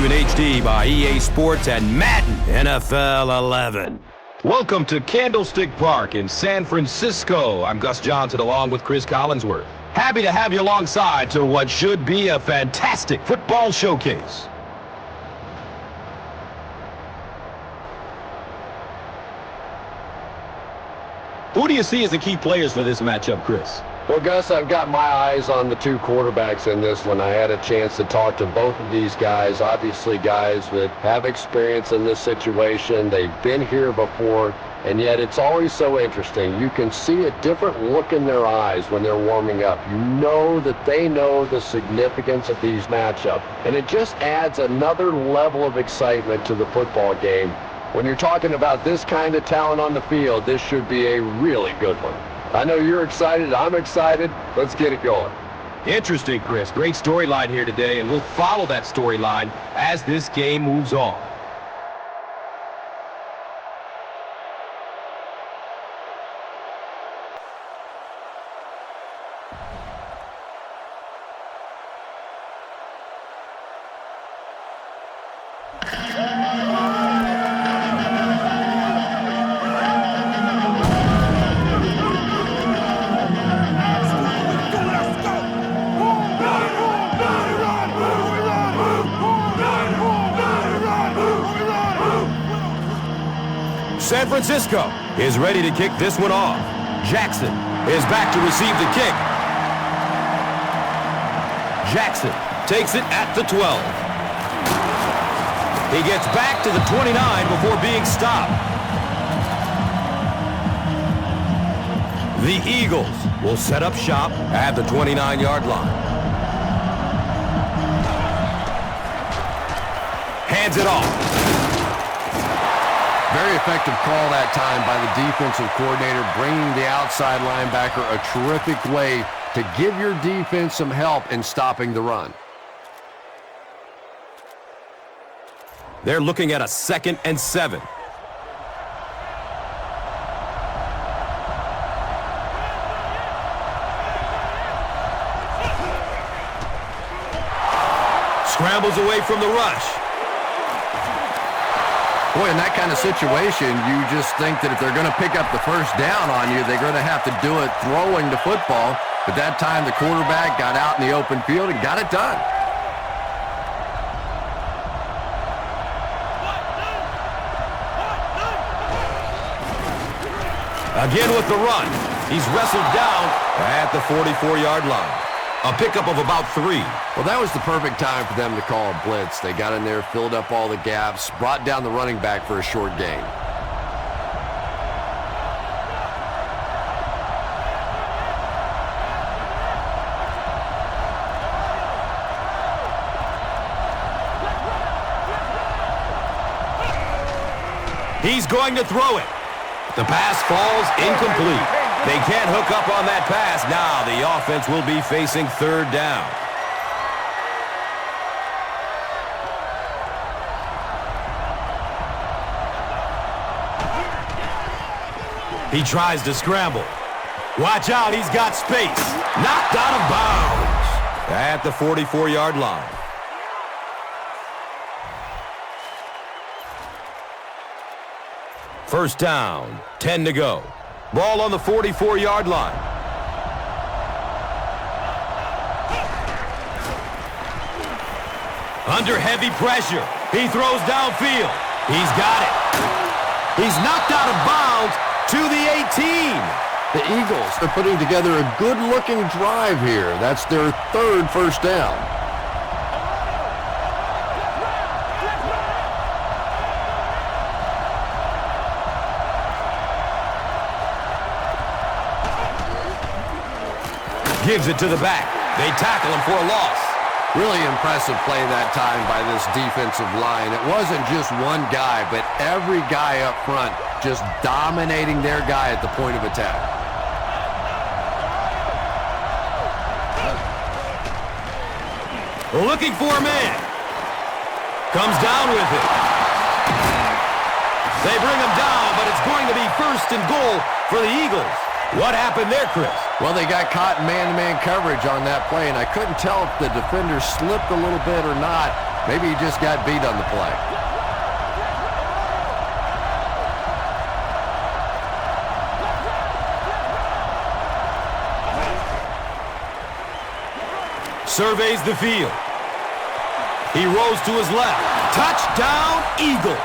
in HD by EA Sports and Madden NFL 11. Welcome to Candlestick Park in San Francisco. I'm Gus Johnson along with Chris Collinsworth. Happy to have you alongside to what should be a fantastic football showcase. Who do you see as the key players for this matchup, Chris? Well, Gus, I've got my eyes on the two quarterbacks in this one. I had a chance to talk to both of these guys, obviously guys that have experience in this situation. They've been here before, and yet it's always so interesting. You can see a different look in their eyes when they're warming up. You know that they know the significance of these matchups, and it just adds another level of excitement to the football game. When you're talking about this kind of talent on the field, this should be a really good one. I know you're excited. I'm excited. Let's get it going. Interesting, Chris. Great storyline here today, and we'll follow that storyline as this game moves on. San Francisco is ready to kick this one off. Jackson is back to receive the kick. Jackson takes it at the 12. He gets back to the 29 before being stopped. The Eagles will set up shop at the 29-yard line. Hands it off. Very effective call that time by the defensive coordinator, bringing the outside linebacker a terrific way to give your defense some help in stopping the run. They're looking at a 2nd and 7. Scrambles away from the rush. Boy, in that kind of situation, you just think that if they're going to pick up the first down on you, they're going to have to do it throwing the football. But that time, the quarterback got out in the open field and got it done. Again with the run. He's wrestled down at the 44-yard line. A pickup of about 3. Well, that was the perfect time for them to call a blitz. They got in there, filled up all the gaps, brought down the running back for a short gain. He's going to throw it. The pass falls incomplete. They can't hook up on that pass. Now the offense will be facing 3rd down. He tries to scramble. Watch out, he's got space. Knocked out of bounds at the 44-yard line. First down, 10 to go. Ball on the 44-yard line. Under heavy pressure, he throws downfield. He's got it. He's knocked out of bounds to the 18. The Eagles are putting together a good-looking drive here. That's their 3rd first down. Gives it to the back. They tackle him for a loss. Really impressive play that time by this defensive line. It wasn't just one guy, but every guy up front just dominating their guy at the point of attack. Looking for a man. Comes down with it. They bring him down, but it's going to be 1st and goal for the Eagles. What happened there, Chris? Well, they got caught in man-to-man coverage on that play, and I couldn't tell if the defender slipped a little bit or not, Maybe he just got beat on the play. Surveys the field. He rolls to his left. Touchdown, Eagles.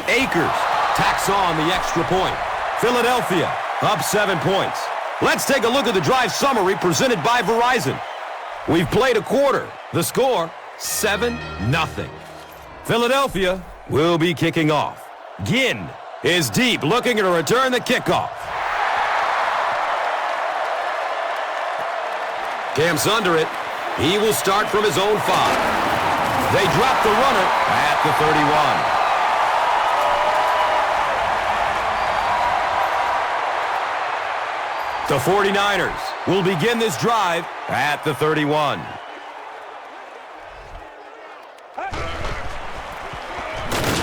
Akers tacks on the extra point. Philadelphia up 7 points. Let's take a look at the drive summary presented by Verizon. We've played a quarter. The score, 7-0. Philadelphia will be kicking off. Ginn is deep, looking to return the kickoff. Camps under it. He will start from his own 5. They drop the runner at the 31. The 49ers will begin this drive at the 31.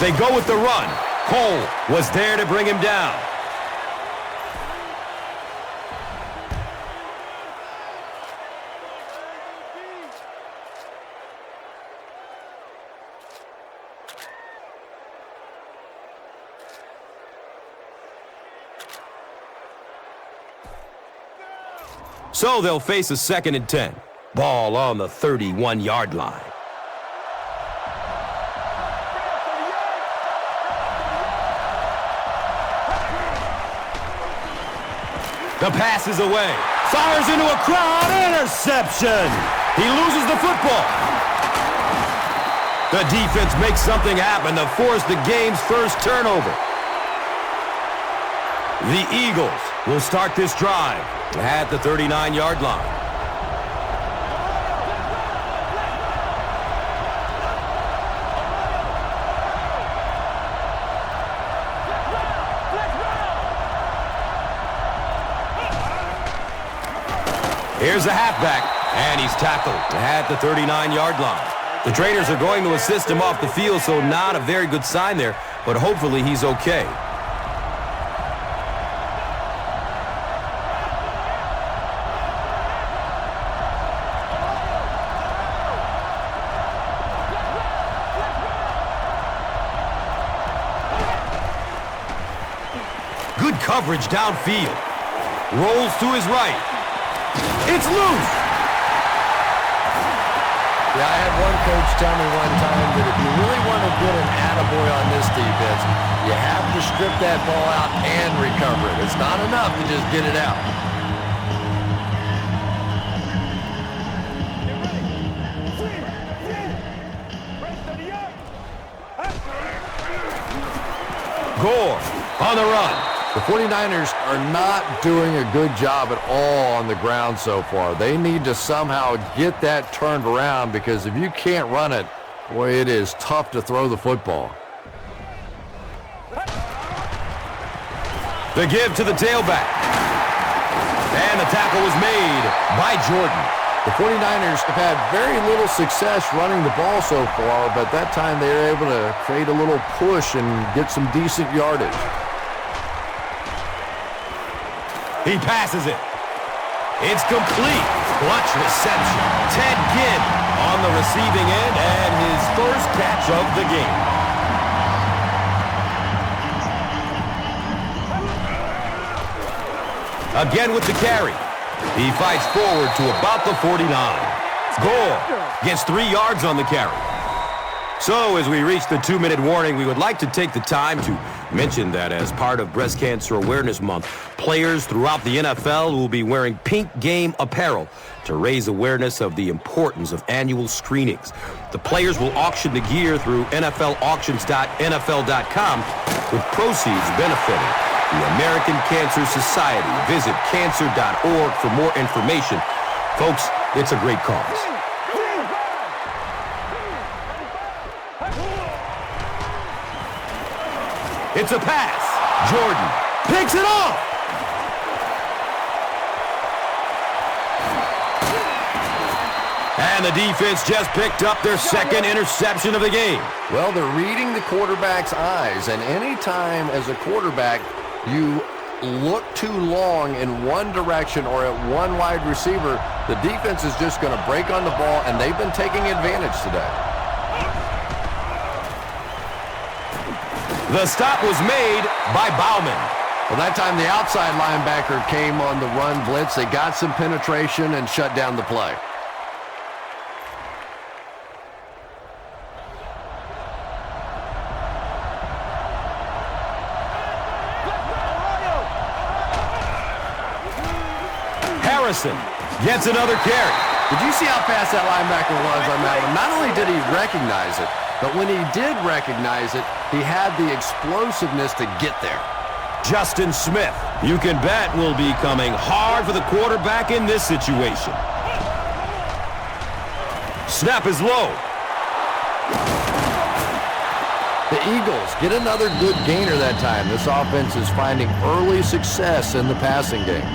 They go with the run. Cole was there to bring him down. So they'll face a 2nd and 10. Ball on the 31-yard line. The pass is away. Fires into a crowd. Interception. He loses the football. The defense makes something happen to force the game's first turnover. The Eagles will start this drive at the 39-yard line. Here's the halfback, and he's tackled at the 39-yard line. The trainers are going to assist him off the field, so not a very good sign there, but hopefully he's okay. Good coverage downfield. Rolls to his right. It's loose. Yeah, I had one coach tell me one time that if you really want to get an attaboy on this defense, you have to strip that ball out and recover it. It's not enough to just get it out. Gore on the run. The 49ers are not doing a good job at all on the ground so far. They need to somehow get that turned around, because if you can't run it, boy, it is tough to throw the football. The give to the tailback. And the tackle was made by Jordan. The 49ers have had very little success running the ball so far, but that time they were able to create a little push and get some decent yardage. He passes it. It's complete. Clutch reception. Ted Ginn on the receiving end, and his first catch of the game. Again with the carry. He fights forward to about the 49. Gore gets 3 yards on the carry. So as we reach the 2-minute warning, we would like to take the time to mention that as part of Breast Cancer Awareness Month, players throughout the NFL will be wearing pink game apparel to raise awareness of the importance of annual screenings. The players will auction the gear through NFLauctions.nfl.com, with proceeds benefiting the American Cancer Society. Visit cancer.org for more information. Folks, it's a great cause. It's a pass. Jordan picks it off. And the defense just picked up their 2nd interception of the game. Well, they're reading the quarterback's eyes, and any time as a quarterback you look too long in one direction or at one wide receiver, the defense is just going to break on the ball, and they've been taking advantage today. The stop was made by Bauman. Well, that time the outside linebacker came on the run blitz. They got some penetration and shut down the play. Harrison gets another carry. Did you see how fast that linebacker was on that one? Not only did he recognize it, but when he did recognize it, he had the explosiveness to get there. Justin Smith, you can bet, will be coming hard for the quarterback in this situation. Snap is low. The Eagles get another good gainer that time. This offense is finding early success in the passing game.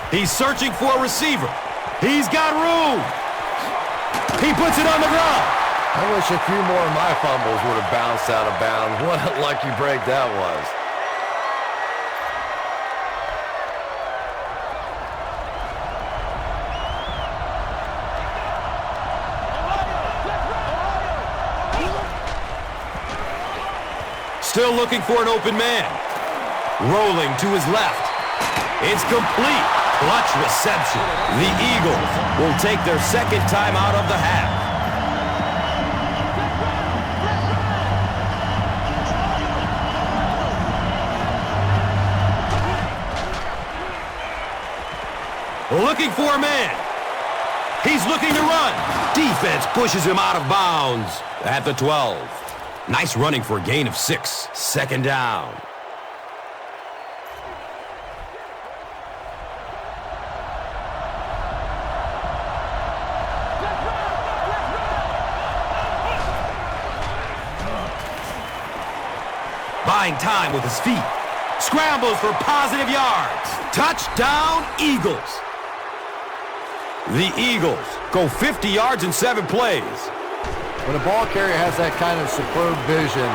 He's searching for a receiver. He's got room. He puts it on the ground. I wish a few more of my fumbles would have bounced out of bounds. What a lucky break that was. Still looking for an open man. Rolling to his left. It's complete. Clutch reception. The Eagles will take their second time out of the half. Looking for a man. He's looking to run. Defense pushes him out of bounds at the 12. Nice running for a gain of 6. Second down. Buying time with his feet. Scrambles for positive yards. Touchdown, Eagles. The Eagles go 50 yards in 7 plays. When a ball carrier has that kind of superb vision,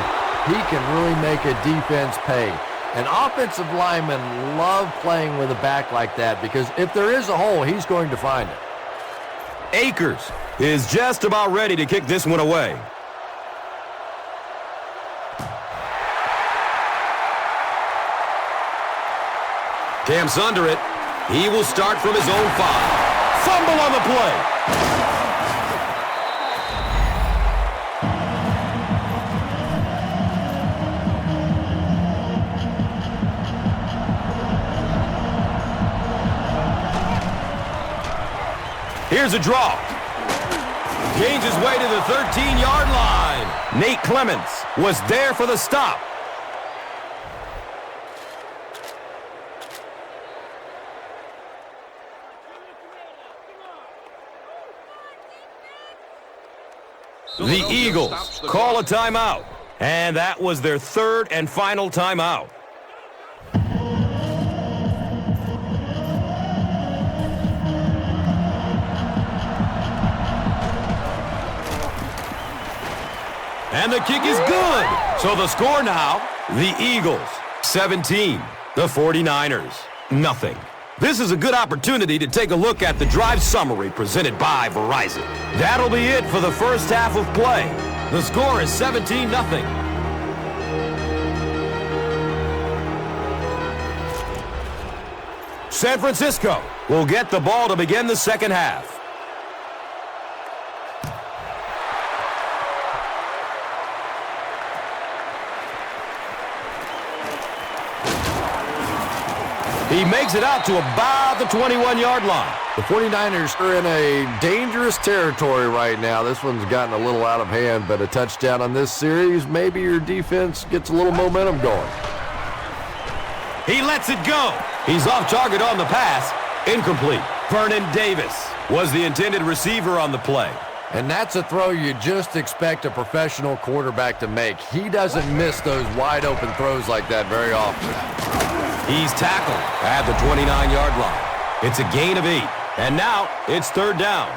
he can really make a defense pay. And offensive linemen love playing with a back like that because if there is a hole, he's going to find it. Akers is just about ready to kick this one away. Camp's under it. He will start from his own 5. Fumble on the play. Here's a draw. Gains his way to the 13-yard line. Nate Clements was there for the stop. The Eagles call a timeout, and that was their third and final timeout. And the kick is good. So the score now, the Eagles 17, the 49ers nothing. This is a good opportunity to take a look at the drive summary presented by Verizon. That'll be it for the first half of play. The score is 17-0. San Francisco will get the ball to begin the second half. He makes it out to about the 21-yard line. The 49ers are in a dangerous territory right now. This one's gotten a little out of hand, but a touchdown on this series, maybe your defense gets a little momentum going. He lets it go. He's off target on the pass. Incomplete. Vernon Davis was the intended receiver on the play. And that's a throw you just expect a professional quarterback to make. He doesn't miss those wide open throws like that very often. He's tackled at the 29-yard line. It's a gain of 8. And now it's third down.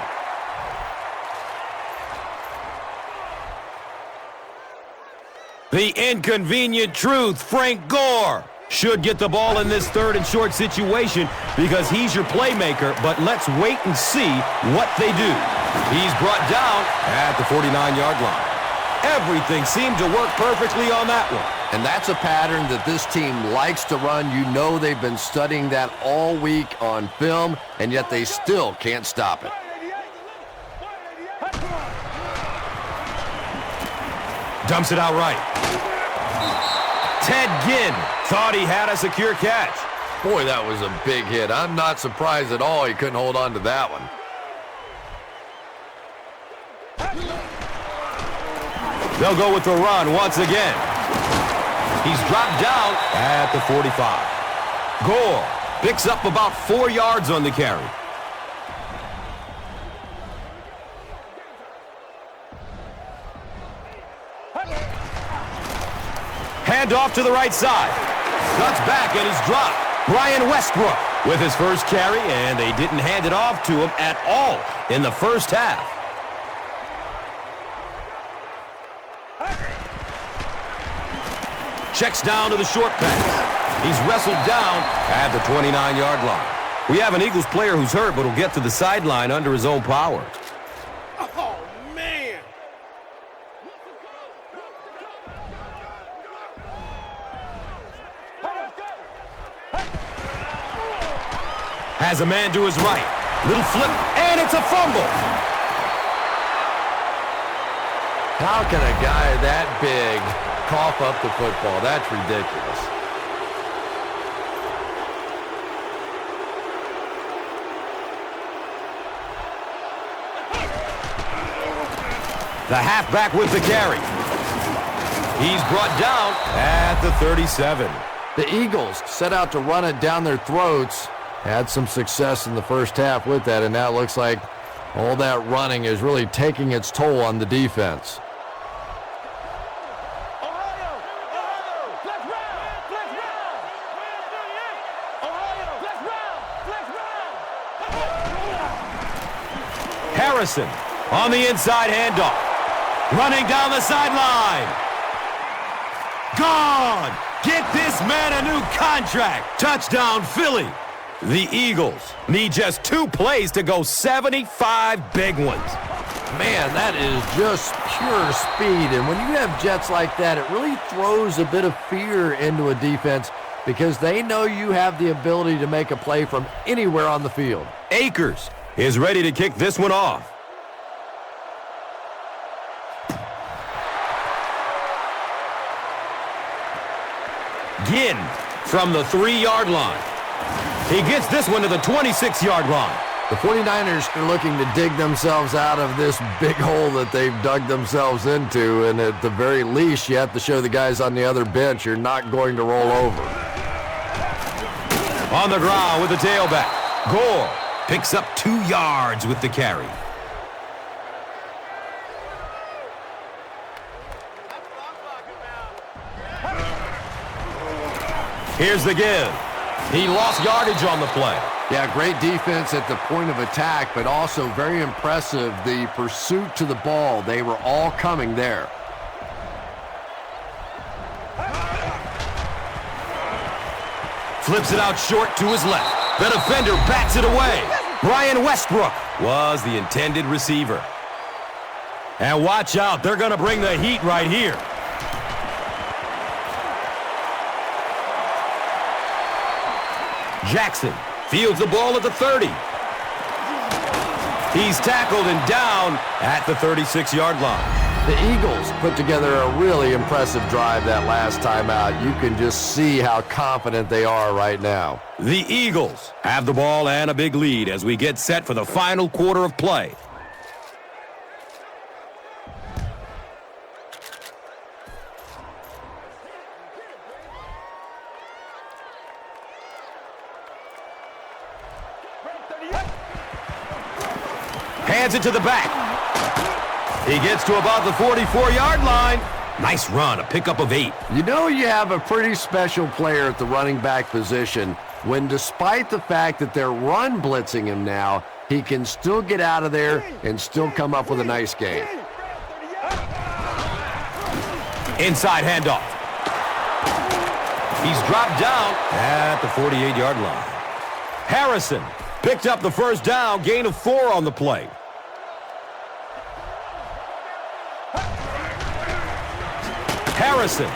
The inconvenient truth, Frank Gore should get the ball in this third and short situation because he's your playmaker, but let's wait and see what they do. He's brought down at the 49-yard line. Everything seemed to work perfectly on that one. And that's a pattern that this team likes to run. You know they've been studying that all week on film, and yet they still can't stop it. Dumps it out right. Ted Ginn thought he had a secure catch. Boy, that was a big hit. I'm not surprised at all he couldn't hold on to that one. They'll go with the run once again. He's dropped down at the 45. Gore picks up about 4 yards on the carry. Hand off to the right side. Cuts back and he's dropped. Brian Westbrook with his first carry, and they didn't hand it off to him at all in the first half. Checks down to the short pass. He's wrestled down at the 29-yard line. We have an Eagles player who's hurt, but will get to the sideline under his own power. Oh, man. Has a man to his right. Little flip, and it's a fumble. How can a guy that big cough up the football? That's ridiculous. The halfback with the carry. He's brought down at the 37. The Eagles set out to run it down their throats. Had some success in the first half with that, and now it looks like all that running is really taking its toll on the defense. Harrison on the inside handoff. Running down the sideline. Gone! Get this man a new contract. Touchdown, Philly. The Eagles need just 2 plays to go 75 big ones. Man, that is just pure speed. And when you have jets like that, it really throws a bit of fear into a defense because they know you have the ability to make a play from anywhere on the field. Akers is ready to kick this one off. Ginn from the 3-yard line. He gets this one to the 26-yard line. The 49ers are looking to dig themselves out of this big hole that they've dug themselves into, and at the very least, you have to show the guys on the other bench you're not going to roll over. On the ground with the tailback. Gore picks up 2 yards with the carry. Here's the give. He lost yardage on the play. Yeah, great defense at the point of attack, but also very impressive, the pursuit to the ball. They were all coming there. Flips it out short to his left. The defender bats it away. Brian Westbrook was the intended receiver. And watch out, they're going to bring the heat right here. Jackson fields the ball at the 30. He's tackled and down at the 36-yard line. The Eagles put together a really impressive drive that last time out. You can just see how confident they are right now. The Eagles have the ball and a big lead as we get set for the final quarter of play. Hands it to the back. He gets to about the 44-yard line. Nice run, a pickup of 8. You know you have a pretty special player at the running back position when, despite the fact that they're run blitzing him now, he can still get out of there and still come up with a nice gain. Inside handoff. He's dropped down at the 48-yard line. Harrison picked up the first down, gain of 4 on the play. Harrison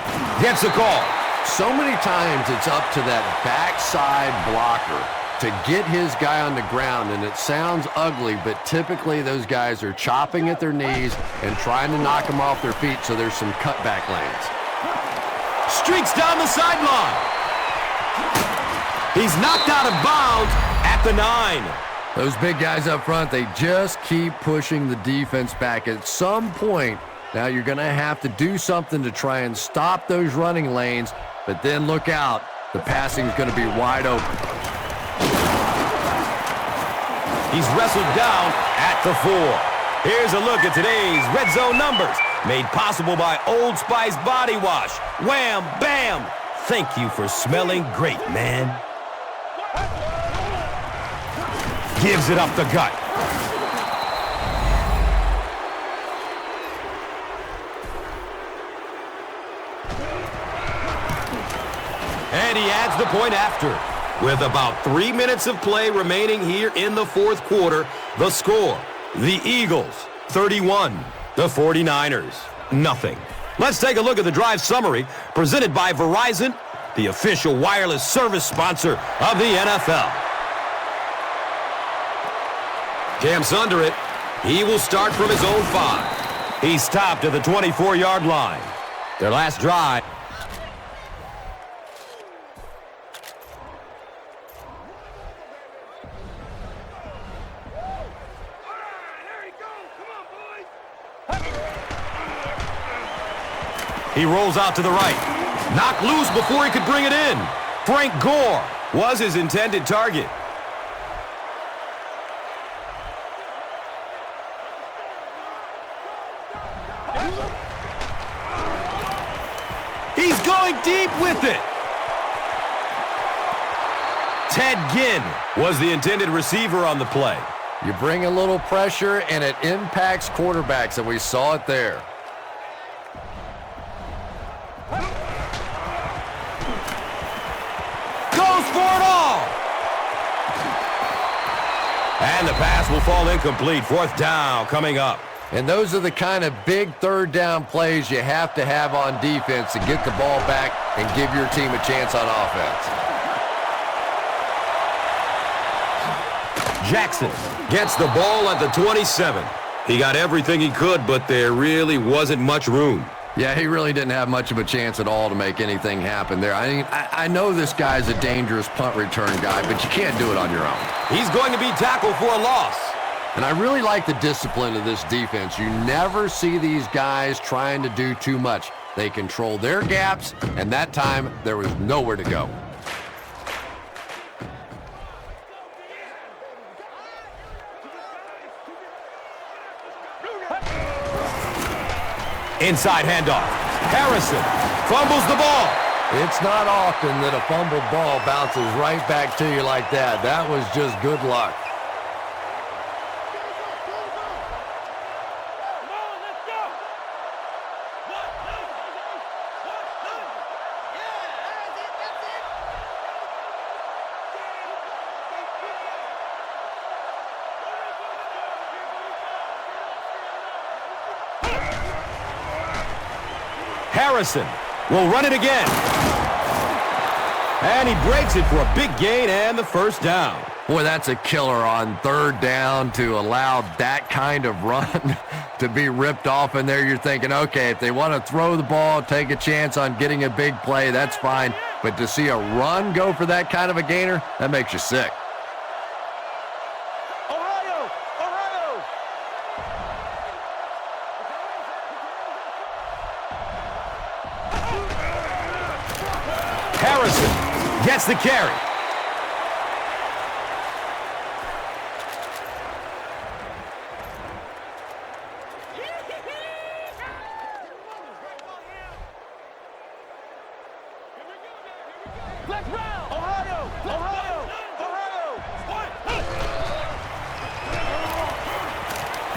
gets the call. So many times it's up to that backside blocker to get his guy on the ground, and it sounds ugly, but typically those guys are chopping at their knees and trying to knock them off their feet, so there's some cutback lanes. Streaks down the sideline. He's knocked out of bounds at the 9. Those big guys up front, they just keep pushing the defense back. At some point, now you're going to have to do something to try and stop those running lanes, but then look out. The passing is going to be wide open. He's wrestled down at the 4. Here's a look at today's red zone numbers, made possible by Old Spice Body Wash. Wham, bam. Thank you for smelling great, man. Gives it up the gut. And he adds the point after. With about 3 minutes of play remaining here in the fourth quarter, the score, the Eagles, 31. The 49ers, nothing. Let's take a look at the drive summary presented by Verizon, the official wireless service sponsor of the NFL. Camps under it. He will start from his own 5. He stopped at the 24-yard line. Their last drive. He rolls out to the right. Knocked loose before he could bring it in. Frank Gore was his intended target. He's going deep with it. Ted Ginn was the intended receiver on the play. You bring a little pressure, and it impacts quarterbacks, and we saw it there. Goes for it all. And the pass will fall incomplete. 4th down coming up. And those are the kind of big third down plays you have to have on defense to get the ball back and give your team a chance on offense. Jackson gets the ball at the 27. He got everything he could, but there really wasn't much room. Yeah, he really didn't have much of a chance at all to make anything happen there. I mean, I know this guy's a dangerous punt return guy, but you can't do it on your own. He's going to be tackled for a loss. And I really like the discipline of this defense. You never see these guys trying to do too much. They control their gaps, and that time there was nowhere to go. Inside handoff. Harrison fumbles the ball. It's not often that a fumbled ball bounces right back to you like that. That was just good luck. Harrison will run it again. And he breaks it for a big gain and the first down. Boy, that's a killer on 3rd down to allow that kind of run to be ripped off in there. You're thinking, okay, if they want to throw the ball, take a chance on getting a big play, that's fine. But to see a run go for that kind of a gainer, that makes you sick. Harrison gets the carry.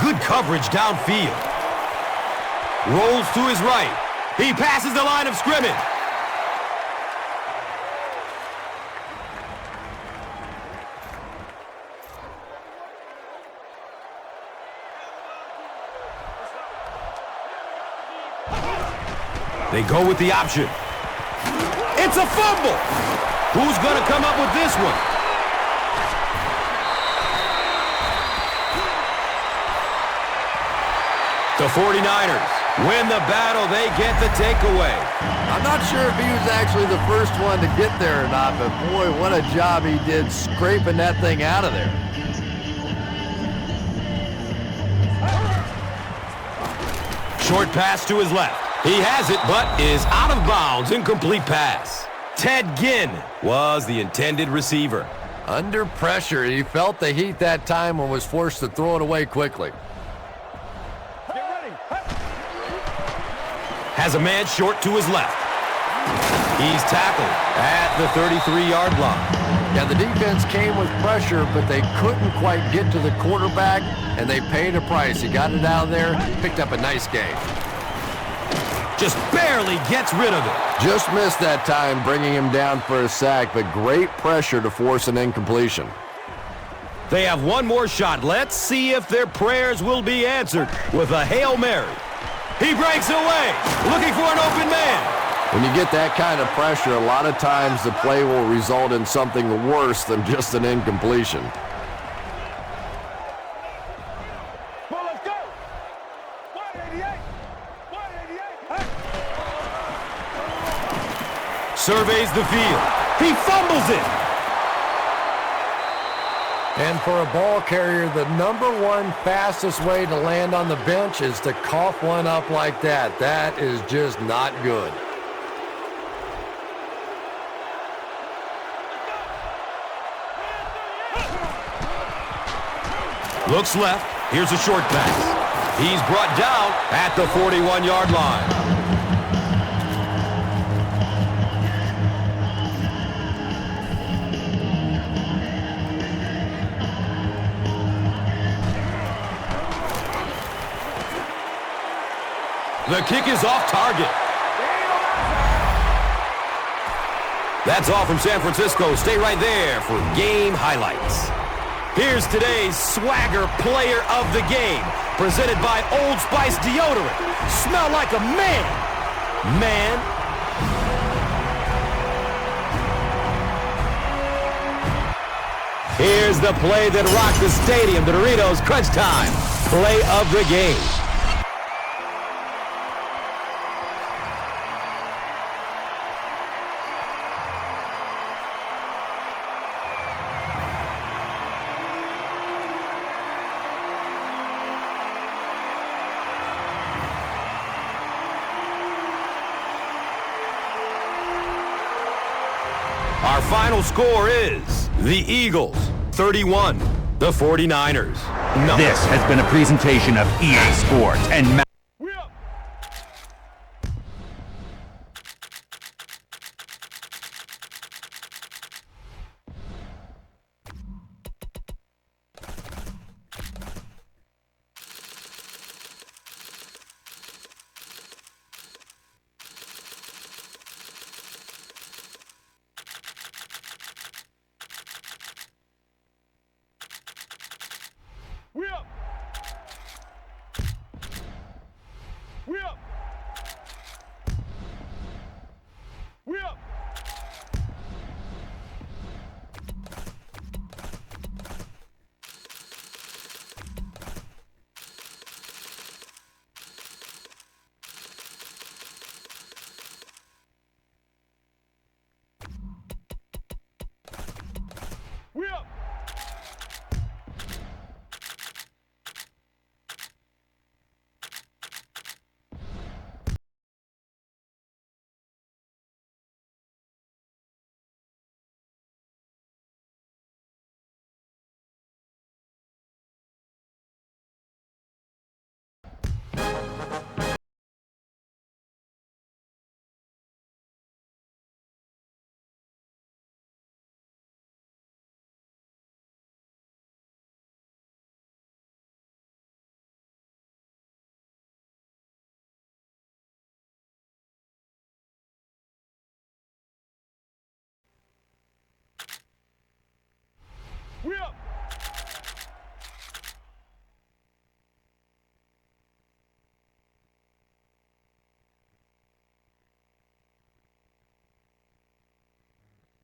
Good coverage downfield. Rolls to his right. He passes the line of scrimmage. They go with the option. It's a fumble. Who's going to come up with this one? The 49ers win the battle. They get the takeaway. I'm not sure if he was actually the first one to get there or not, but boy, what a job he did scraping that thing out of there. Short pass to his left. He has it, but is out of bounds. Incomplete pass. Ted Ginn was the intended receiver. Under pressure, he felt the heat that time and was forced to throw it away quickly. Has a man short to his left. He's tackled at the 33-yard line. Yeah, the defense came with pressure, but they couldn't quite get to the quarterback, and they paid a price. He got it out of there, picked up a nice gain. Just barely gets rid of it. Just missed that time, bringing him down for a sack, but great pressure to force an incompletion. They have one more shot. Let's see if their prayers will be answered with a Hail Mary. He breaks away, looking for an open man. When you get that kind of pressure, a lot of times the play will result in something worse than just an incompletion. Well, let's go. 188. 188. Surveys the field. He fumbles it. And for a ball carrier, the number one fastest way to land on the bench is to cough one up like that. That is just not good. Looks left. Here's a short pass. He's brought down at the 41-yard line. The kick is off target. That's all from San Francisco. Stay right there for game highlights. Here's today's swagger player of the game, presented by Old Spice deodorant. Smell like a man. Man. Here's the play that rocked the stadium. The Doritos Crunch Time. Play of the game. Our final score is the Eagles 31, the 49ers. This has been a presentation of EA Sports and Madden.